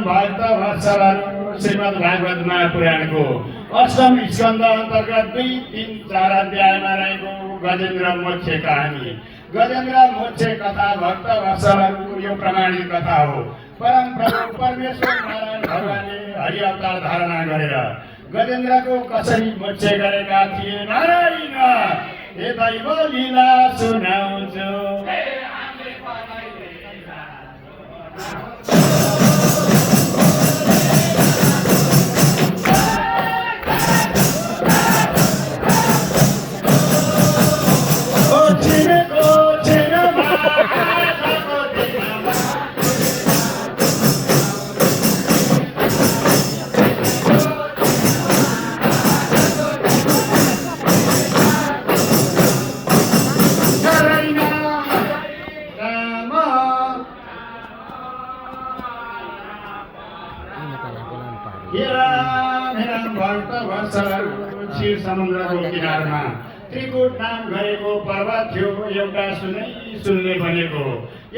भक्त वत्सलहरू श्रीमद् भागवत महापुराणको अष्टम स्कन्द अन्तर्गत 2, 3, 4 अध्यायमा रहेको गजेन्द्र मोक्ष कहानी। गजेन्द्र मोक्ष कथा भक्त वत्सलहरूको यो प्रमाणित कथा हो। परम प्रभु परमेश्वर नारायण भगवानले हरि अवतार धारणा गरेर गजेन्द्रको कसरी मोक्ष गरेका थिए। नारायण हे दैव लीला सुनाउँछु। क्षीर समुद्रको किनारमा त्रिकुट नाम गरेको पर्वत थियो। एउटा सुनै सुनले बनेको,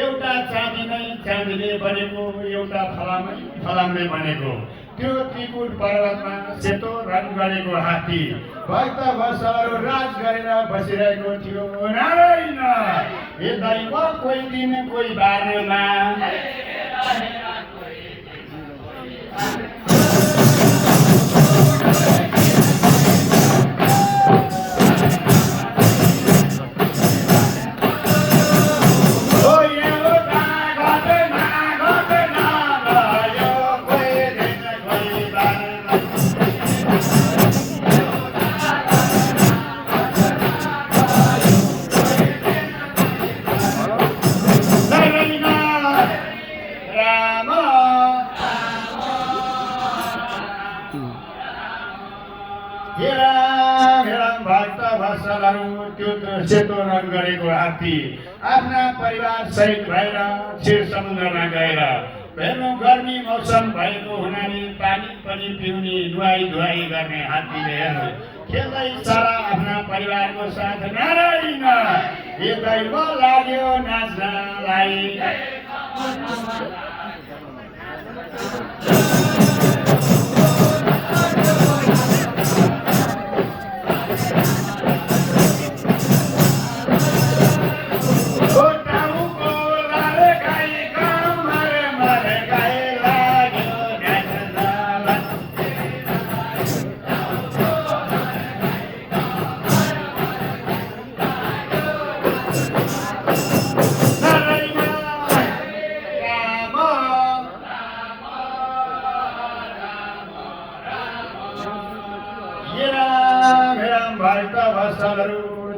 एउटा चाँदी नै चाँदीले बनेको, एउटा फलामै फलामले बनेको। त्यो त्रिकुट पर्वतमा सेतो रङ गरेको हात्ती भक्त वत्सलहरू राज गरेर बसिरहेको थियो। नारायण हे दैव कोही दिन कोही बारेमा सेतो रङ गरेको हात्ती आफ्ना परिवार सहित भएर क्षीर समुद्रमा गएर हेर्नु गर्मी मौसम भएको हुनाले पानी पनि पिउने दुवाई गर्ने हात्तीले हेर्नु खेल्दै सारा आफ्ना परिवारको साथ। नारायण हे दैव लाग्यो नाच्नलाई।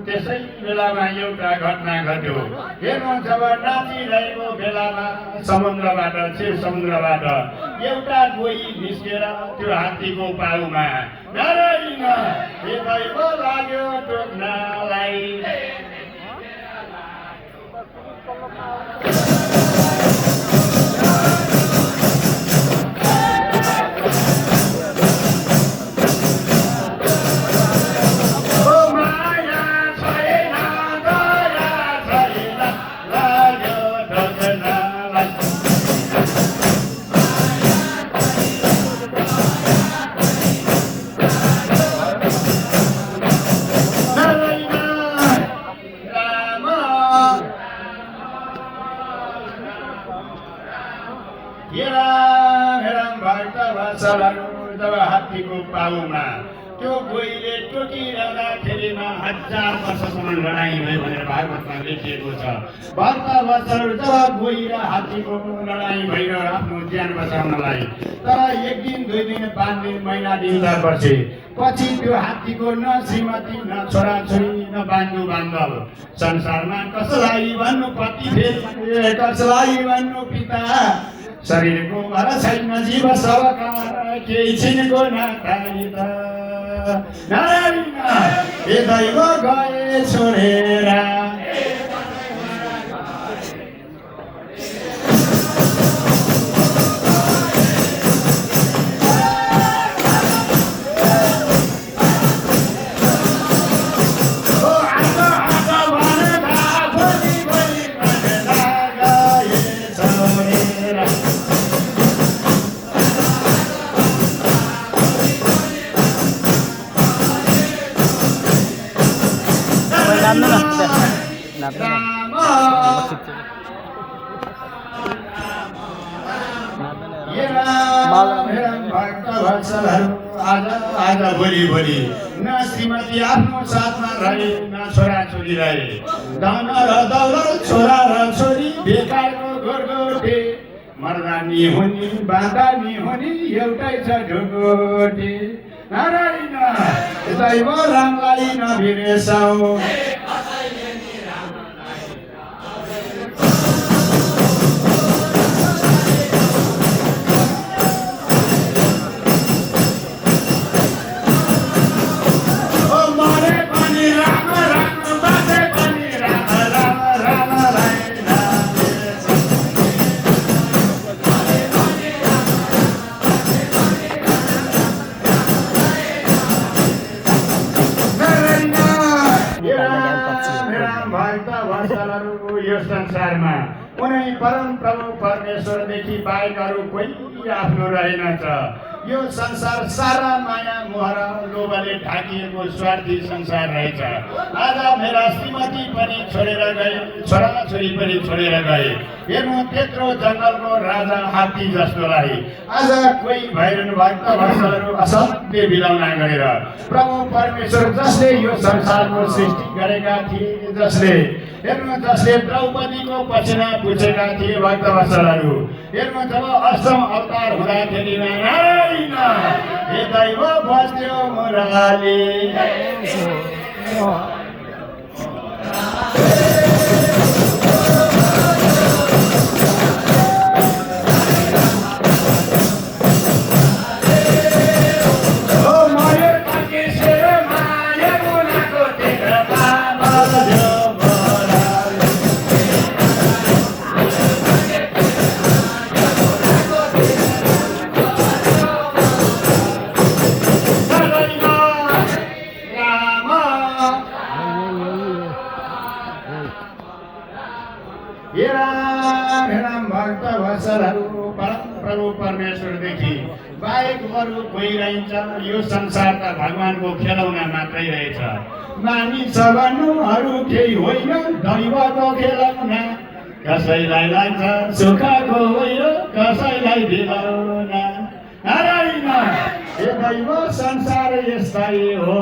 त्यसै बेलामा एउटा घटना घट्यो। हेर्नु जब नाचिरहेको बेलामा समुद्रबाट क्षीर समुद्रबाट एउटा गोही निस्केर त्यो हात्तीको पाउमा। नारायण हे दैव लाग्यो टोक्नलाई। जब हात्तीको पाउमा त्यो गोहीले टोकिरहँदाखेरिमा 1000 वर्षसम्म लडाइँ भयो भनेर भागवतमा लेखिएको छ। भक्त वत्सलहरू जब गोही र हात्तीको लडाइँ भएर आफ्नो ज्यान बचाउनलाई तर 1 दिन 2 दिन 5 दिन महिना दिन बसे पछि त्यो हात्तीको न श्रीमती न छोराछोरी न बान्धु बान्धव संसारमा कसलाई भन्नु पति फेरि कसलाई भन्नु पिता शरीरको भर छैन जीव सबका केही छिनको नाताई त। नारायण हे दैव गए छोडेर। Mira. आज भोलि न श्रीमती आफ्नो साथमा रहे न छोरा छोरी रहे धन र दौलत छोरा र छोरी बेकारको गोरगोटे मर्दानी हुने बाँदानी हुने एउटै छ ढुकुटी नारायण दैव रामलाई नबिर्सौ यो संसारमा कुनै परम प्रभु परमेश्वरदेखि बाहेक अरू कोही आफ्नो रहेनछ। यो संसार सारा माया मोह र लोभले ढाकिएको स्वार्थी संसार रहेछ। आज मेरा श्रीमती पनि छोडेर गए, छोराछोरी पनि छोडेर गए। हेर्नु त्यत्रो जङ्गलको राजा हात्ती जस्तोलाई आज कोही भइरहनु भएको वर्षहरू असाध्य बिलाउना गरेर प्रभु परमेश्वर जसले यो संसारको सृष्टि गरेका थिए, जसले द्रौपदीको पसिना पुछेका थिए भक्तवत्सलहरू, हेर्नु जब अष्टम अवतार हुँदाखेरि नारायण हे दैव बस्यो मुराली प्रभु परमेश्वरदेखि बाहेक अरू कोही रहन्छ। यो संसार त भगवानको खेलौना मात्रै रहेछ। मानिस भन्नुहरू केही होइन, दैवको खेलौना। कसैलाई लाग्छ सुखको होइन, कसैलाई दिलाउना। नारायण हे दैव संसार यस्तै हो।